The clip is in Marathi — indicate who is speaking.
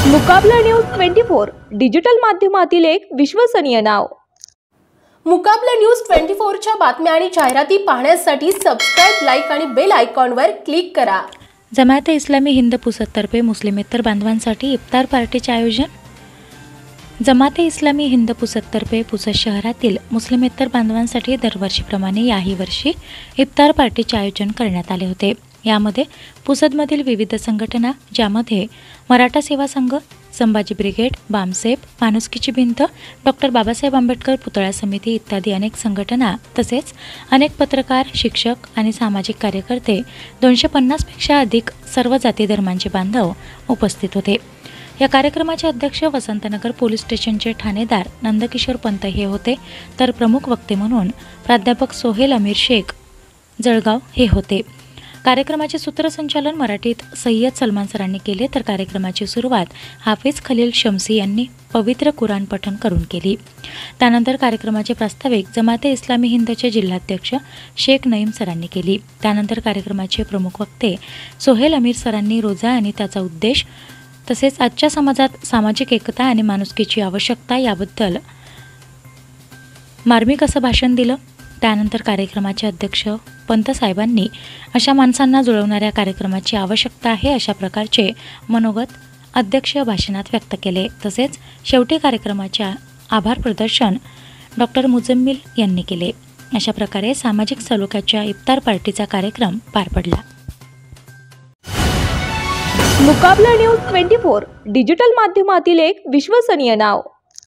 Speaker 1: मुकाबला न्यूज 24 डिजिटल माध्यमातील एक विश्वसनीय नाव।
Speaker 2: मुकाबला न्यूज 24 च्या बातम्या आणि जाहिराती पाहण्यासाठी सबस्क्राइब, लाईक आणि बेल आयकॉनवर क्लिक करा।
Speaker 3: जमाते इस्लामी हिंद पुसदतर्फे मुस्लिमेतर बांधवांसाठी इफ्तार पार्टीचे आयोजन। जमाते इस्लामी हिंद पुसदतर्फे पुसद शहरातील मुस्लिमेतर बांधवांसाठी दरवर्षीप्रमाणे याही वर्षी इफ्तार पार्टीचे आयोजन करण्यात आले होते। यामध्ये पुसदमधील विविध संघटना, ज्यामध्ये मराठा सेवा संघ, संभाजी ब्रिगेड, बामसेफ, माणुसकीची भिंत, डॉक्टर बाबासाहेब आंबेडकर पुतळा समिती इत्यादी अनेक संघटना तसेच अनेक पत्रकार, शिक्षक आणि सामाजिक कार्यकर्ते 250 पेक्षा अधिक सर्व जाती धर्मांचे बांधव उपस्थित होते। या कार्यक्रमाचे अध्यक्ष वसंतनगर पोलीस स्टेशनचे ठाणेदार नंदकिशोर पंत हे होते, तर प्रमुख वक्ते म्हणून प्राध्यापक सोहेल अमीर शेख जळगाव हे होते। कार्यक्रमाचे सूत्रसंचालन मराठीत सय्यद सलमान सरांनी केले, तर कार्यक्रमाची सुरुवात हाफिज खलील शमसी यांनी पवित्र कुराण पठण करून केली। त्यानंतर कार्यक्रमाचे प्रास्ताविक जमाते इस्लामी हिंदचे जिल्हाध्यक्ष शेख नईम सरांनी केली। त्यानंतर कार्यक्रमाचे प्रमुख वक्ते सोहेल अमीर सरांनी रोजा आणि त्याचा उद्देश तसेच आजच्या समाजात सामाजिक एकता आणि माणुसकीची आवश्यकता याबद्दल मार्मिक असं भाषण दिलं। त्यानंतर कार्यक्रमाचे अध्यक्ष पंत साहेबांनी अशा माणसांना जुळवणाऱ्या कार्यक्रमाची आवश्यकता आहे अशा प्रकारचे मनोगत अध्यक्षीय भाषणात व्यक्त केले। तसेच शेवटी कार्यक्रमाच्या आभार प्रदर्शन डॉक्टर मुजम्मिल यांनी केले। अशा प्रकारे सामाजिक सलोख्याच्या इफ्तार पार्टीचा कार्यक्रम पार पडला।
Speaker 1: मुकाबला न्यूज 24 डिजिटल माध्यमातील एक विश्वसनीय नाव।